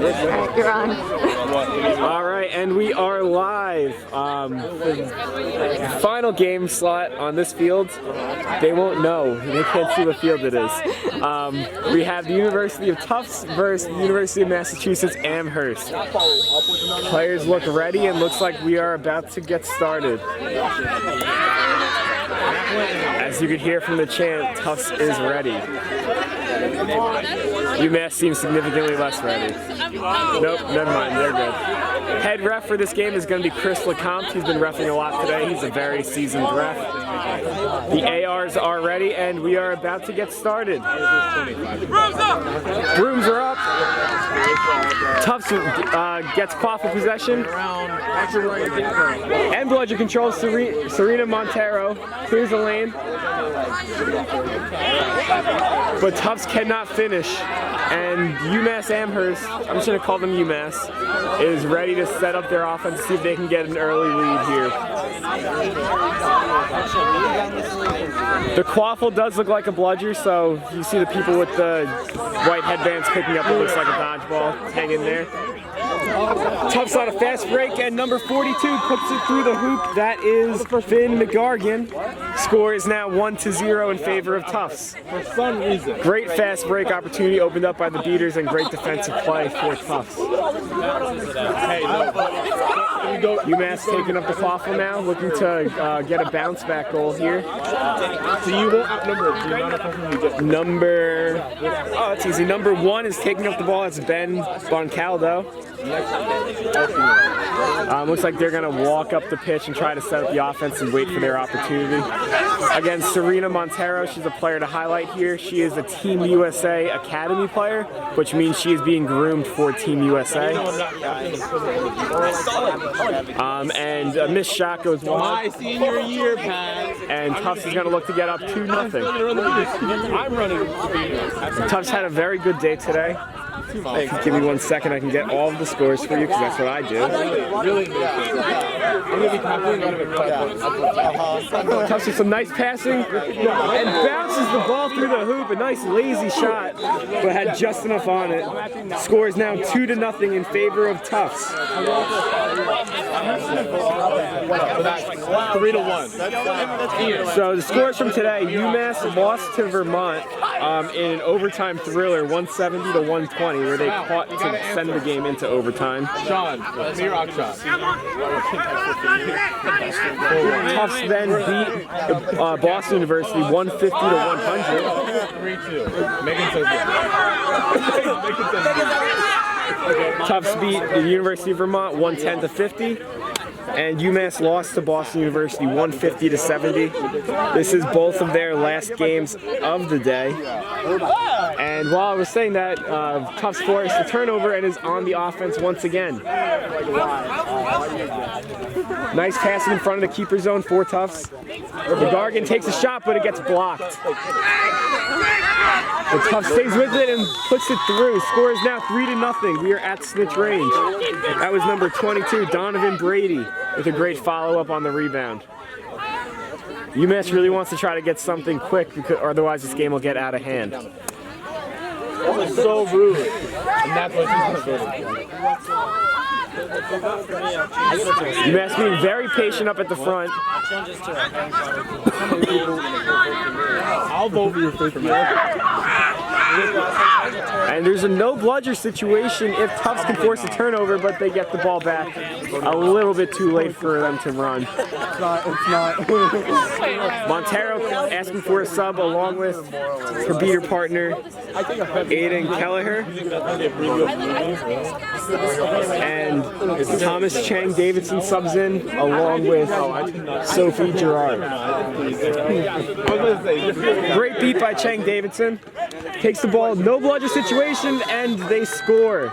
You're on. All right, and we are live. Final game slot on this field. They won't know. They can't see what field it is. We have the University of Tufts versus the University of Massachusetts Amherst. Players look ready and looks like we are about to get started. As you could hear from the chant, Tufts is ready. UMass seems significantly less ready. Nope, never mind, they're good. Head ref for this game is going to be Chris LeCompte. He's been reffing a lot today. He's a very seasoned ref. The ARs are ready, and we are about to get started. Brooms are up. Tufts gets quaffle possession. And bludger control. Serena Montero clears the lane. But Tufts cannot finish. And UMass Amherst, I'm just going to call them UMass, is ready to set up their offense to see if they can get an early lead here. The quaffle does look like a bludger, so you see the people with the white headbands picking up. It looks like a dodgeball. Hang in there. Tufts on a fast break, and number 42 puts it through the hoop. That is Finn McGargan. Score is now 1-0 in favor of Tufts. For some reason. Great fast break opportunity opened up by the beaters and great defensive play for Tufts. UMass taking up the quaffle now, looking to get a bounce back goal here. So you won't outnumber it. It's easy. Number 1 is taking up the ball. It's Ben Boncaldo. Looks like they're going to walk up the pitch and try to set up the offense and wait for their opportunity. Again, Serena Montero, she's a player to highlight here. She is a Team USA Academy player, which means she is being groomed for Team USA. And Miss Shot goes wide. My senior year, Pat. And Tufts is going to look to get up 2-0. I'm running. Tufts had a very good day today. Give me 1 second, I can get all of the scores for you because that's what I do. Really? I'm going to be Tufts with some nice passing and bounces the ball through the hoop. A nice lazy shot, but had just enough on it. Score is now 2-0 in favor of Tufts. 3-1. So the scores from today: UMass lost to Vermont in an overtime thriller, 170-120, where they fought to send the game into overtime. Sean, me rock shot. Tufts then beat Boston University 150-100. 3-2. Megan says Tufts beat the University of Vermont 110-50. And UMass lost to Boston University 150-70. This is both of their last games of the day. And while I was saying that, Tufts forced the turnover and is on the offense once again. Nice passing in front of the keeper zone for Tufts. McGargan takes a shot, but it gets blocked. The Tufts stays with it and puts it through. Score is now 3-0. We are at snitch range. That was number 22, Donovan Brady, with a great follow-up on the rebound. UMass really wants to try to get something quick, because otherwise this game will get out of hand. that was so rude. And that's what she's going to do. UMass being very patient up at the front. I'll vote for your first. And there's a no bludger situation if Tufts can force a turnover, but they get the ball back a little bit too late for them to run. It's not. Montero asking for a sub along with her beater partner, Aiden Kelleher. And Thomas Chang Davidson subs in along with Sophie Gerard. Great beat by Chang Davidson. Takes the ball, no bludger situation, and they score.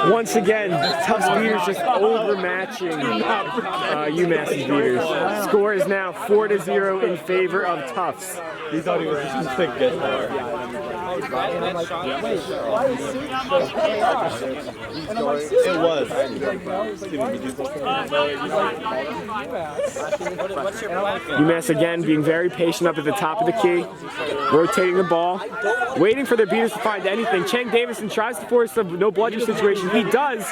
Once again, Tufts beaters just overmatching UMass's beaters. Score is now 4-0 in favor of Tufts. He thought he was just going to get there. It was. UMass again being very patient up at the top of the key, rotating the ball, waiting for their beaters to find anything. Chang Davison tries to force a no bludger situation. He does.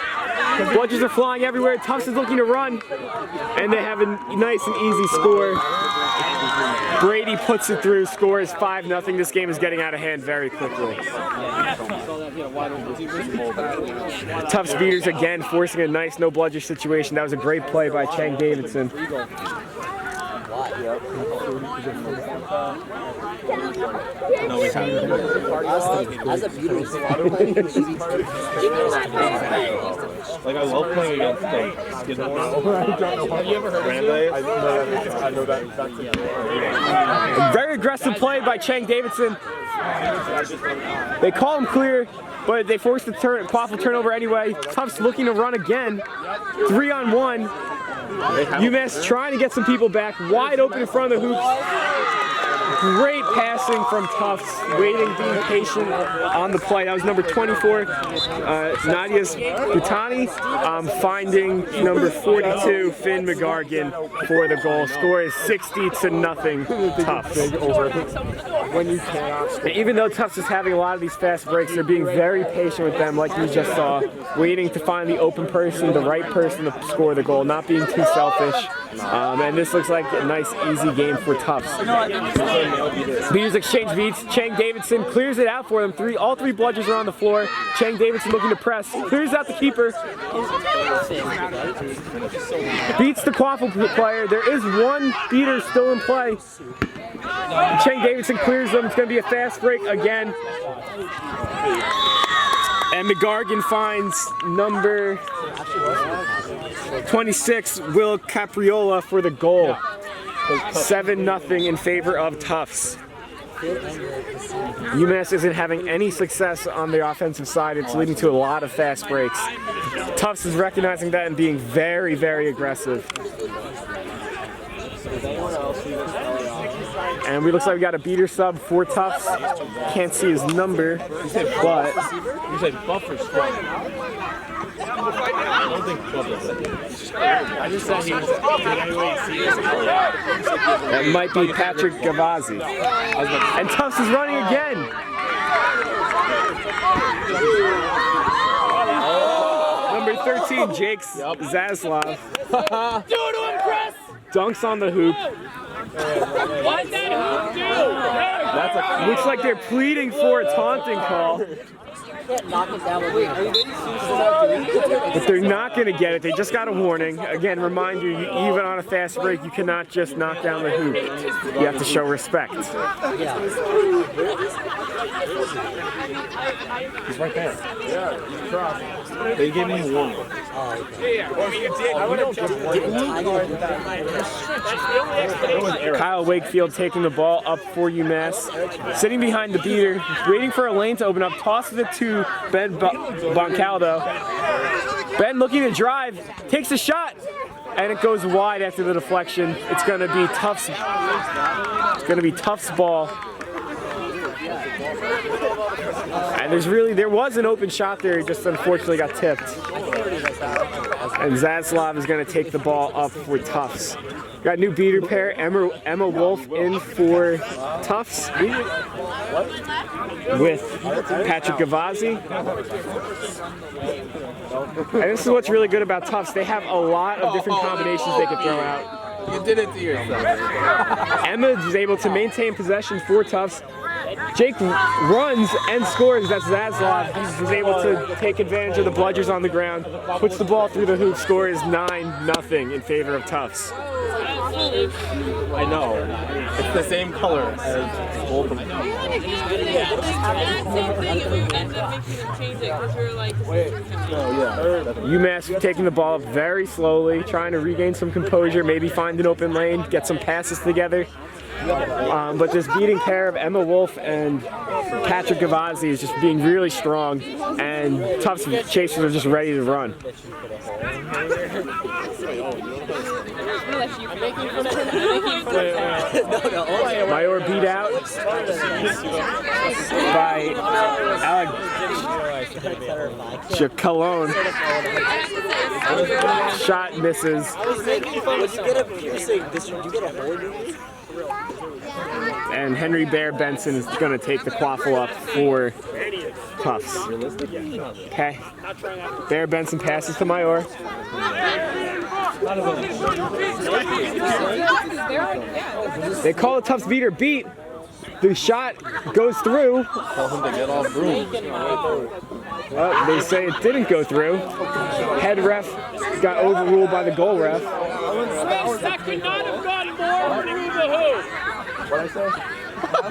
Bludgers are flying everywhere. Tufts is looking to run, and they have a nice and easy score. Brady puts it through, scores 5-0. This game is getting out of hand very quickly. Tufts beaters again forcing a nice no bludger situation. That was a great play by Chang Davidson. No, we haven't. Like, I love playing against them. Have you ever heard of it? I know that. Very aggressive play by Chang Davidson. They call him clear, but they force the quaffle turnover anyway. Tufts looking to run again. 3-on-1. UMass trying to get some people back, wide open in front of the hoops. Great passing from Tufts, waiting, being patient on the play. That was number 24, Nadia's Butani, finding number 42, Finn McGargan, for the goal. Score is 60-0, Tufts. Even though Tufts is having a lot of these fast breaks, they're being very patient with them, like you just saw, waiting to find the open person, the right person to score the goal, not being too selfish. And this looks like a nice, easy game for Tufts. Beaters exchange beats. Chang Davidson clears it out for them. All three bludgers are on the floor. Chang Davidson looking to press. Clears out the keeper. Beats the quaffle player. There is one beater still in play. Chang Davidson clears them. It's going to be a fast break again. And McGargan finds number 26, Will Capriola, for the goal. 7-0 in favor of Tufts. UMass isn't having any success on the offensive side. It's leading to a lot of fast breaks. Tufts is recognizing that and being very, very aggressive. And we looks like we got a beater sub for Tufts. Can't see his number, but you said buff or strong? I don't think buff is it. I just said he was. That might be Patrick Gavazzi. And Tufts is running again. Number 13, Jake Zaslav. Dunks on the hoop. What's that hoop do? Looks like they're pleading for a taunting call. But they're not going to get it. They just got a warning. Again, remind you, even on a fast break, you cannot just knock down the hoop. You have to show respect. He's right there. Yeah, he's across. They gave me a warning. Kyle Wakefield taking the ball up for UMass. Sitting behind the beater, waiting for a lane to open up, tosses it to Ben Boncaldo. Ben looking to drive, takes a shot, and it goes wide after the deflection. It's going to be Tufts. It's going to be Tufts' ball. And there was an open shot there, it just unfortunately got tipped. And Zaslav is going to take the ball up for Tufts. Got a new beater pair, Emma Wolf in for Tufts with Patrick Gavazzi. And this is what's really good about Tufts. They have a lot of different combinations they can throw out. You did it to yourself. Emma is able to maintain possession for Tufts. Jake runs and scores. That's Zaslav. He's able to take advantage of the bludgers on the ground. Puts the ball through the hoop. Score is 9-0 in favor of Tufts. I know. It's the same color as both of them. UMass taking the ball very slowly, trying to regain some composure, maybe find an open lane, get some passes together. but this beating pair of Emma Wolf and Patrick Gavazzi is just being really strong, and Tufts chasers are just ready to run. Mayor beat out by Alex Cologne. Shot misses. And Henry Bear Benson is going to take the quaffle up for Tufts. Okay. Bear Benson passes to Mayor. They call it Tufts beater beat. The shot goes through. Tell him to get off broom. They say it didn't go through. Head ref got overruled by the goal ref. That could not have gone more through the hoop. What'd I say?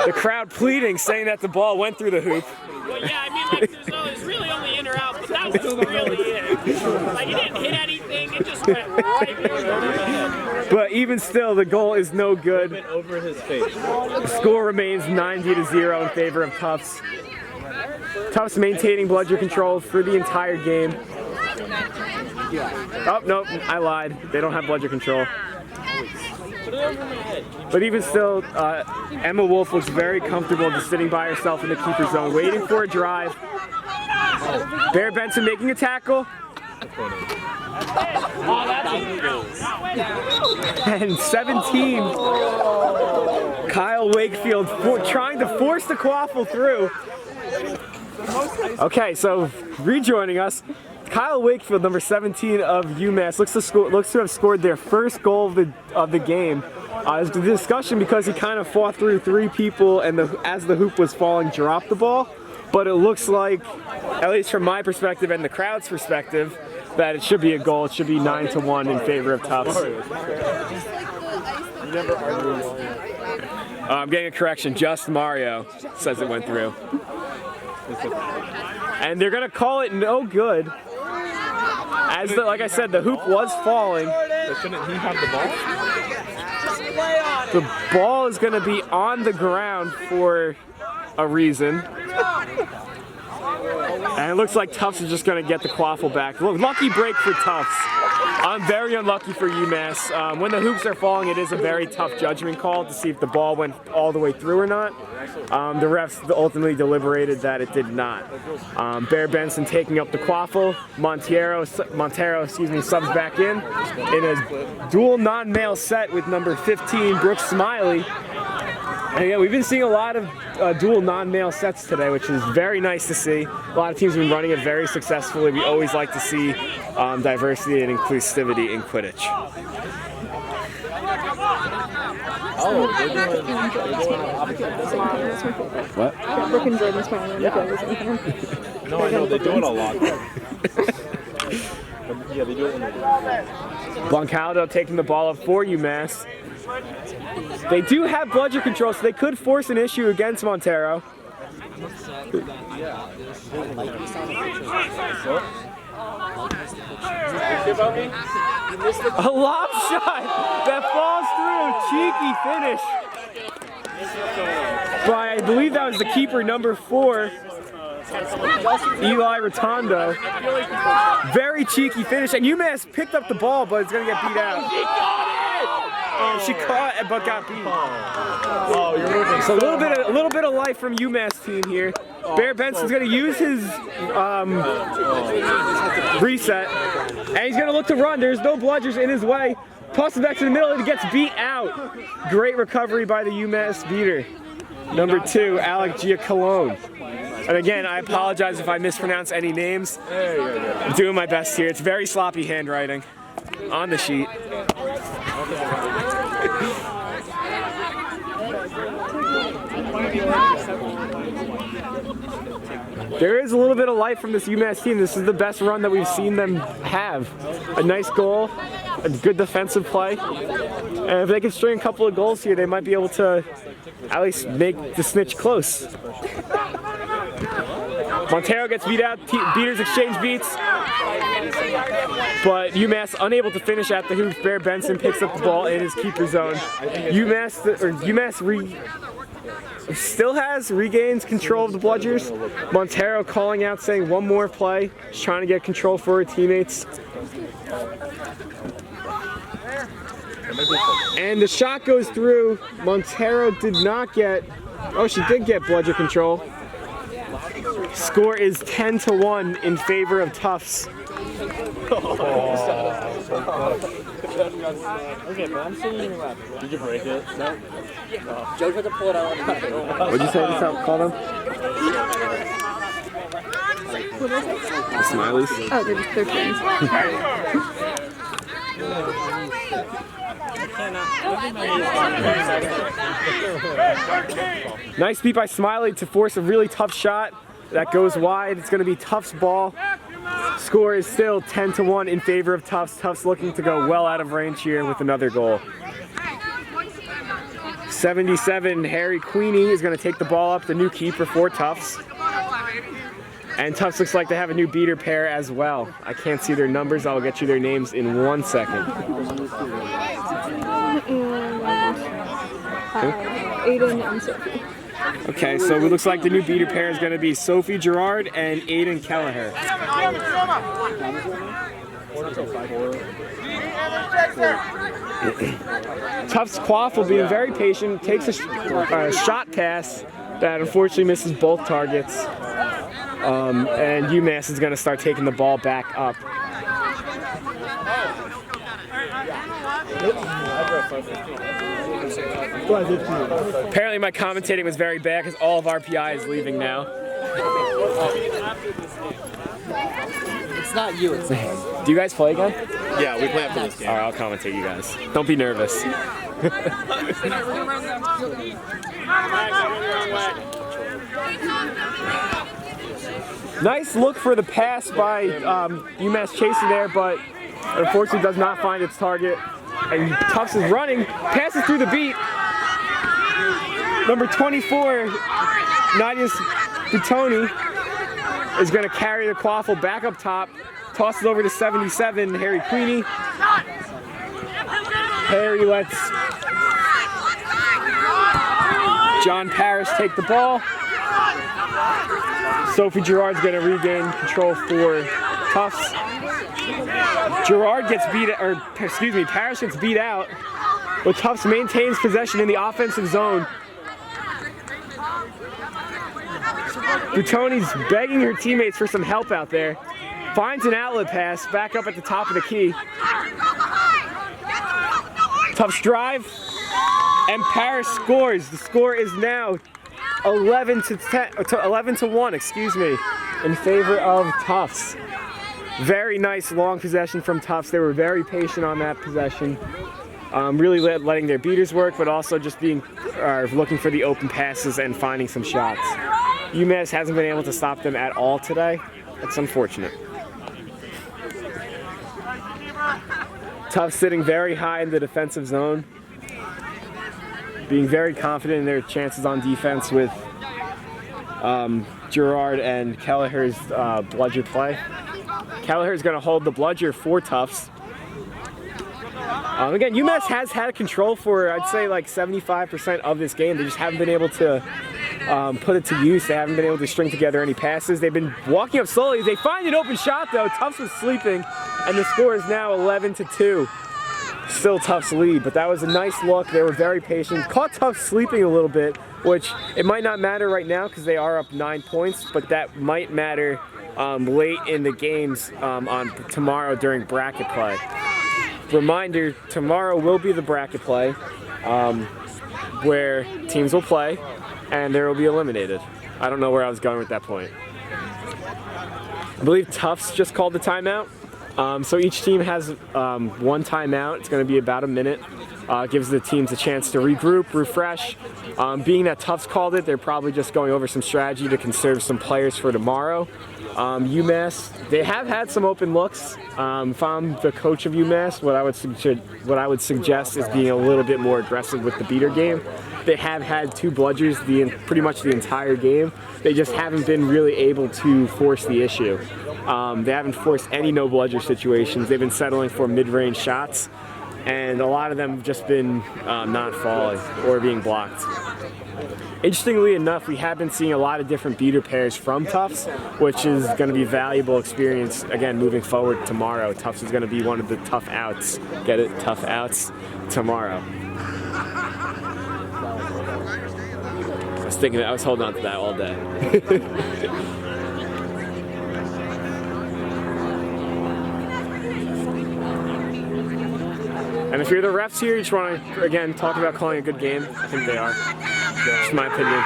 The crowd pleading, saying that the ball went through the hoop. Well, yeah, I mean, like, it's really only in or out, but that was really it. Like, he didn't hit anything, it just went right over the head. But even still, the goal is no good. Went over his face. The score remains 90-0 in favor of Tufts. Tufts maintaining bludger control for the entire game. Oh, nope, I lied. They don't have bludger control. But even still, Emma Wolf looks very comfortable just sitting by herself in the keeper zone, waiting for a drive. Bear Benson making a tackle. And 17, Kyle Wakefield trying to force the quaffle through. Okay, so rejoining us, Kyle Wakefield, number 17 of UMass, looks to have scored their first goal of the game. There's a discussion because he kind of fought through three people and as the hoop was falling, dropped the ball. But it looks like, at least from my perspective and the crowd's perspective, that it should be a goal. It should be 9-1 in favor of Tufts. I'm getting a correction. Just Mario says it went through. And they're going to call it no good. Like I said, the hoop was falling. But shouldn't he have the ball? The ball is going to be on the ground for a reason. And it looks like Tufts is just going to get the quaffle back. Look, lucky break for Tufts. I'm very unlucky for UMass. When the hoops are falling, it is a very tough judgment call to see if the ball went all the way through or not. The refs ultimately deliberated that it did not. Bear Benson taking up the quaffle. Montero, subs back in a dual non-male set with number 15, Brooks Smiley. And yeah, we've been seeing a lot of dual non-male sets today, which is very nice to see. A lot of teams have been running it very successfully. We always like to see diversity and inclusivity in Quidditch. Oh, What? Brooke and Jordan smiling. No, I know, they do it a lot. Yeah, they do it when they're Blancaldo taking the ball up for UMass. They do have bludger control, so they could force an issue against Montero. A lob shot that falls through. Cheeky finish. But I believe that was the keeper, number 4, Eli Rotondo. Very cheeky finish. And UMass picked up the ball, but it's going to get beat out. She caught it, but got beat. Oh, you're moving. So a little bit of life from UMass team here. Bear Benson's going to use his reset, and he's going to look to run. There's no bludgers in his way. Tosses back to the middle, and he gets beat out. Great recovery by the UMass beater. Number 2, Alec Giacalone. And again, I apologize if I mispronounce any names. I'm doing my best here. It's very sloppy handwriting on the sheet. There is a little bit of life from this UMass team. This is the best run that we've seen them have. A nice goal, a good defensive play. And if they can string a couple of goals here, they might be able to at least make the snitch close. Montero gets beat out. Beaters exchange beats. But UMass unable to finish at the hoop. Bear Benson picks up the ball in his keeper zone. UMass still regains control of the Bludgers. Montero calling out saying one more play. She's trying to get control for her teammates. And the shot goes through. Montero did not get, oh, she did get Bludger control. Score is 10-1 in favor of Tufts. Okay, but I'm sitting in your lap. Did you break it? No. Joe tried to pull it out. What'd you say? Call them? The Smileys. Oh, they're twins. Nice beat by Smiley to force a really tough shot. That goes wide. It's going to be Tufts' ball. Score is still 10-1 in favor of Tufts. Tufts looking to go well out of range here with another goal. 77, Harry Queenie is going to take the ball up, the new keeper for Tufts. And Tufts looks like they have a new beater pair as well. I can't see their numbers. I'll get you their names in 1 second. Aiden and Sophie. Okay, so it looks like the new beater pair is going to be Sophie Gerard and Aiden Kelleher. Tufts Quaffle being very patient, takes a shot pass that unfortunately misses both targets. And UMass is going to start taking the ball back up. Apparently my commentating was very bad because all of RPI is leaving now. It's not you, it's me. Do you guys play again? Yeah, we play after this game. All right, I'll commentate you guys. Don't be nervous. Nice look for the pass by UMass Chaser there, but unfortunately does not find its target. And Tufts is running, passes through the beat. Number 24, Nadia Butoni, is going to carry the Quaffle back up top. Tosses over to 77, Harry Queenie. Harry lets John Parrish take the ball. Sophie Gerard's going to regain control for Tufts. Gerard gets Parrish gets beat out, but Tufts maintains possession in the offensive zone. Butoni's begging her teammates for some help out there. Finds an outlet pass back up at the top of the key. Tufts drive, and Parrish scores. The score is now 11-1, excuse me, in favor of Tufts. Very nice long possession from Tufts. They were very patient on that possession. Really letting their beaters work, but also just being looking for the open passes and finding some shots. UMass hasn't been able to stop them at all today. That's unfortunate. Tufts sitting very high in the defensive zone, being very confident in their chances on defense with Gerard and Kelleher's bludger play. Kelleher's going to hold the bludger for Tufts. Again, UMass has had control for, I'd say, like 75% of this game. They just haven't been able to put it to use. They haven't been able to string together any passes. They've been walking up slowly. They find an open shot, though. Tufts was sleeping, and the score is now 11-2. Still Tufts lead, but that was a nice look. They were very patient. Caught Tufts sleeping a little bit, which it might not matter right now because they are up 9 points, but that might matter late in the games on tomorrow during bracket play. Reminder, tomorrow will be the bracket play where teams will play and there will be eliminated. I don't know where I was going with that point. I believe Tufts just called the timeout. So each team has one timeout. It's going to be about a minute. Gives the teams a chance to regroup, refresh. Being that Tufts called it, they're probably just going over some strategy to conserve some players for tomorrow. UMass, they have had some open looks. If I'm the coach of UMass, what I would suggest is being a little bit more aggressive with the beater game. They have had 2 bludgers pretty much the entire game. They just haven't been really able to force the issue. They haven't forced any no bludger situations. They've been settling for mid-range shots, and a lot of them have just been not falling or being blocked. Interestingly enough, we have been seeing a lot of different beater pairs from Tufts, which is going to be valuable experience, again, moving forward tomorrow. Tufts is going to be one of the tough outs. Get it? Tough outs tomorrow. I was holding on to that all day. And if you're the refs here, you just want to, again, talk about calling a good game. I think they are. Just my opinion.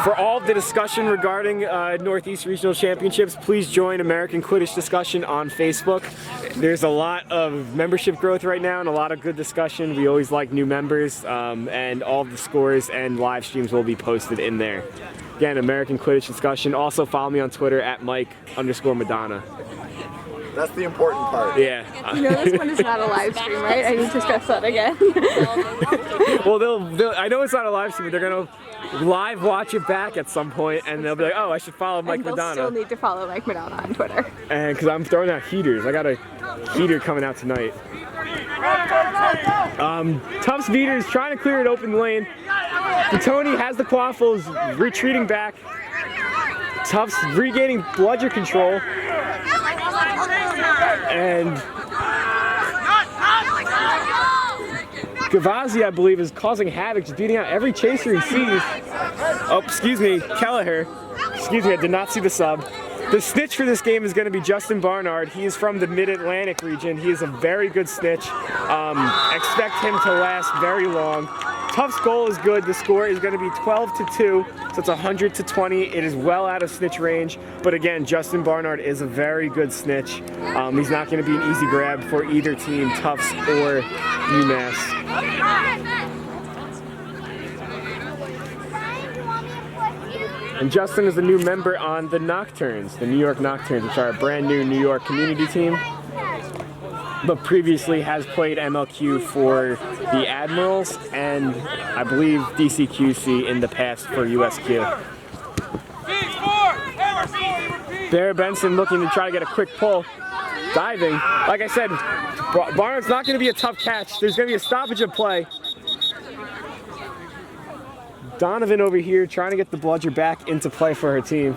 For all of the discussion regarding Northeast Regional Championships, please join American Quidditch Discussion on Facebook. There's a lot of membership growth right now and a lot of good discussion. We always like new members, and all of the scores and live streams will be posted in there. Again, American Quidditch Discussion. Also follow me on Twitter at Mike_Madonna. That's the important part. Yeah. You know this one is not a live stream, right? I need to stress that again. Well, I know it's not a live stream, but they're going to live watch it back at some point, and they'll be like, oh, I should follow Mike Madonna. They'll still need to follow Mike Madonna on Twitter. And because I'm throwing out heaters. I got a heater coming out tonight. Tufts beaters trying to clear an open lane. Tony has the quaffles retreating back. Tufts regaining bludger control. And Gavazzi, I believe, is causing havoc, just beating out every chaser he sees. Oh, excuse me, Kelleher. Excuse me, I did not see the sub. The snitch for this game is going to be Justin Barnard. He is from the Mid-Atlantic region. He is a very good snitch. Expect him to last very long. Tufts' goal is good. The score is going to be 12-2, so it's 100-20. It is well out of snitch range, but again, Justin Barnard is a very good snitch. He's not going to be an easy grab for either team, Tufts or UMass. And Justin is a new member on the Nocturnes, the New York Nocturnes, which are a brand new New York community team, but previously has played MLQ for the Admirals and I believe DCQC in the past for USQ. Bear Benson looking to try to get a quick pull. Diving. Like I said, Barnard's not going to be a tough catch. There's going to be a stoppage of play. Donovan over here trying to get the bludger back into play for her team.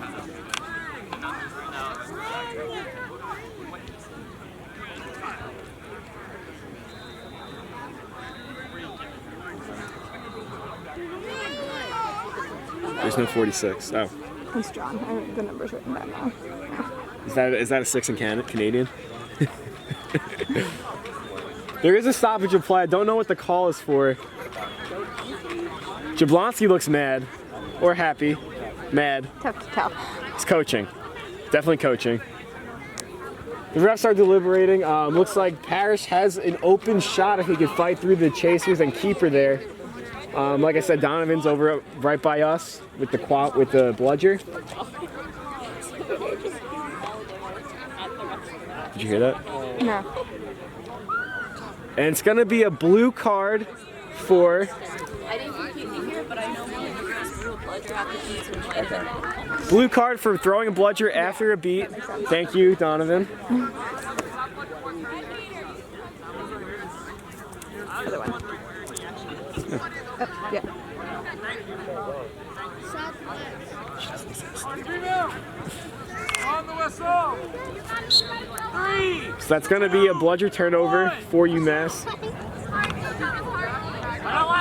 There's no 46. Oh. It's John. I mean, the number's written down now. Is that a 6 in Canadian? There is a stoppage of play. I don't know what the call is for. Jablonski looks mad. Or happy. Mad. Tough to tell. It's coaching. Definitely coaching. The refs are deliberating. Looks like Parrish has an open shot if he could fight through the chasers and keep her there. Like I said, Donovan's over right by us with the bludger. Did you hear that? No. And it's gonna be a blue card for. I didn't completely hear, but I know one of the threw a bludger after beats. Blue card for throwing a bludger after a beat. Thank you, Donovan. Other one. Oh, yeah. On the whistle. 3. So that's going to be a bludger turnover for UMass.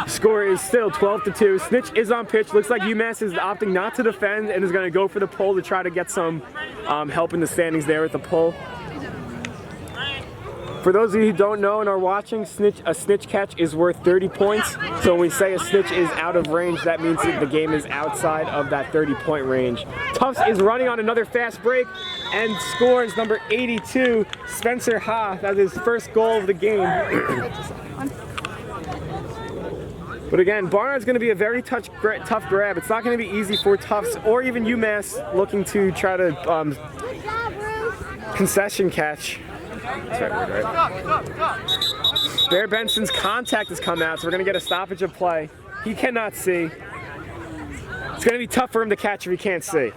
Score is still 12-2. Snitch is on pitch. Looks like UMass is opting not to defend and is going to go for the pull to try to get some help in the standings there with the pull. For those of you who don't know and are watching, a snitch catch is worth 30 points. So when we say a snitch is out of range, that means that the game is outside of that 30-point range. Tufts is running on another fast break and scores number 82, Spencer Ha. That's his first goal of the game. But again, Barnard's going to be a very tough grab. It's not going to be easy for Tufts or even UMass looking to try to concession catch. That's right. Bear Benson's contact has come out, so we're going to get a stoppage of play. He cannot see. It's going to be tough for him to catch if he can't see.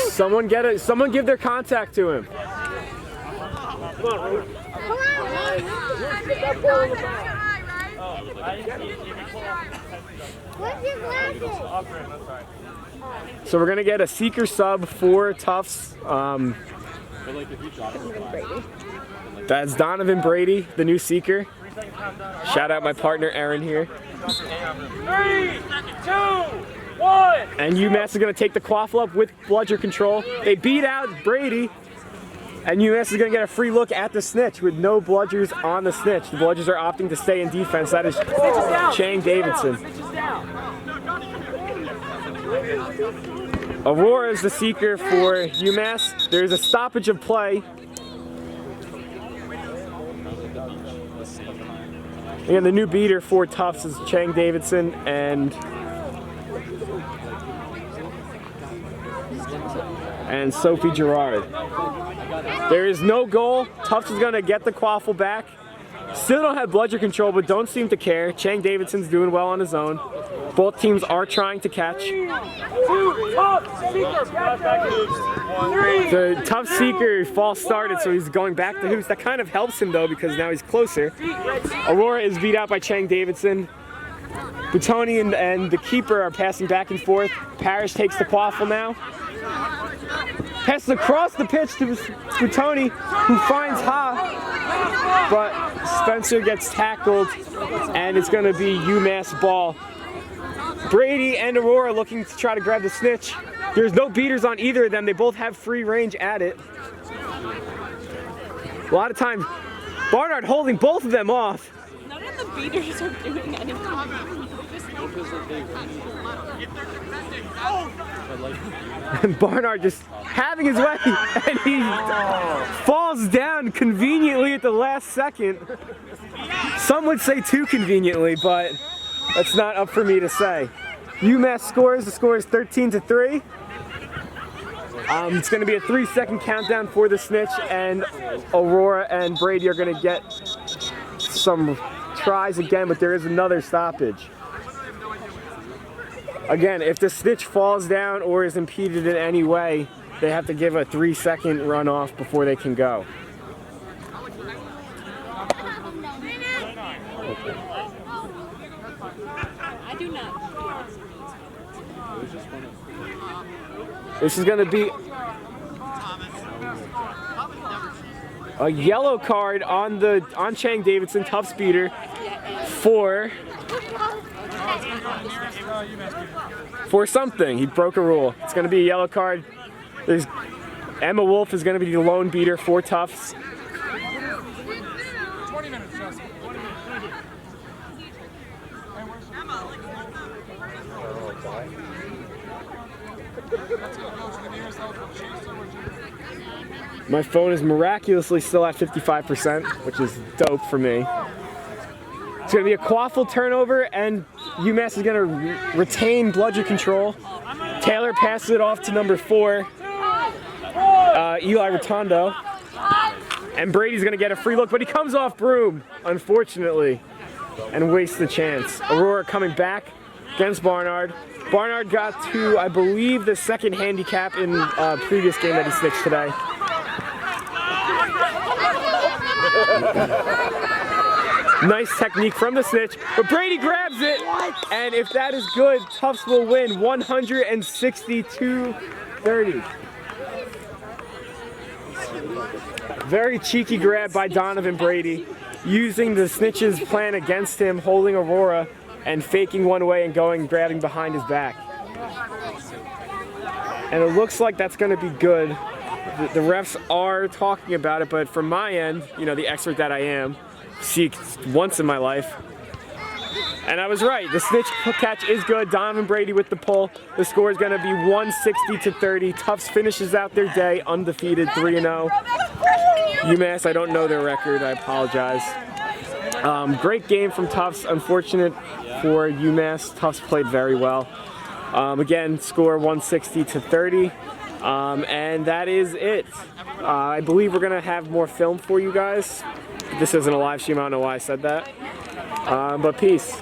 Someone give their contact to him. So we're gonna get a seeker sub for Tufts. That's Donovan Brady, the new seeker. Shout out my partner Aaron here. 3, 2, 1. And UMass is gonna take the quaffle up with bludger control. They beat out Brady. And UMass is going to get a free look at the snitch with no bludgers on the snitch. The bludgers are opting to stay in defense. That is Chang Davidson. Aurora is the seeker for UMass. There's a stoppage of play. Again, the new beater for Tufts is Chang Davidson and Sophie Gerard. There is no goal. Tufts is going to get the quaffle back. Still don't have bludger control, but don't seem to care. Chang Davidson's doing well on his own. Both teams are trying to catch. The Tufts seeker false started, so he's going back to hoops. That kind of helps him, though, because now he's closer. Aurora is beat out by Chang Davidson. Butoni and the keeper are passing back and forth. Parrish takes the quaffle now. Passes across the pitch to Butoni, who finds Ha, but Spencer gets tackled, and it's going to be UMass ball. Brady and Aurora looking to try to grab the snitch. There's no beaters on either of them. They both have free range at it. A lot of times, Barnard holding both of them off. None of the beaters are doing anything. And Barnard just having his way, and he falls down conveniently at the last second. Some would say too conveniently, but that's not up for me to say. UMass scores. The score is 13-3. It's going to be a 3-second countdown for the snitch, and Aurora and Brady are going to get some tries again, but there is another stoppage. Again, if the snitch falls down or is impeded in any way, they have to give a 3-second runoff before they can go. I do not. This is going to be a yellow card on Chang Davidson, Tufts beater, for something. He broke a rule. It's going to be a yellow card. Emma Wolf is going to be the lone beater for Tufts. My phone is miraculously still at 55%, which is dope for me. It's going to be a quaffle turnover, and UMass is going to retain bludger control. Taylor passes it off to number 4, Eli Rotondo. And Brady's going to get a free look, but he comes off broom, unfortunately, and wastes the chance. Aurora coming back against Barnard. Barnard got to, I believe, the second handicap in a previous game that he snitched today. Nice technique from the snitch, but Brady grabs it, and if that is good, Tufts will win 162-30. Very cheeky grab by Donovan Brady, using the snitch's plan against him, holding Aurora and faking one way and grabbing behind his back. And it looks like that's going to be good. The refs are talking about it, but from my end, you know, the expert that I am, see once in my life, and I was right. The snitch catch is good. Donovan Brady with the pull. The score is going to be 160-30. Tufts finishes out their day undefeated, 3-0. UMass, I don't know their record. I apologize. Great game from Tufts. Unfortunate for UMass. Tufts played very well. Again, score 160-30. And that is it. I believe we're going to have more film for you guys. This isn't a live stream. I don't know why I said that. But peace.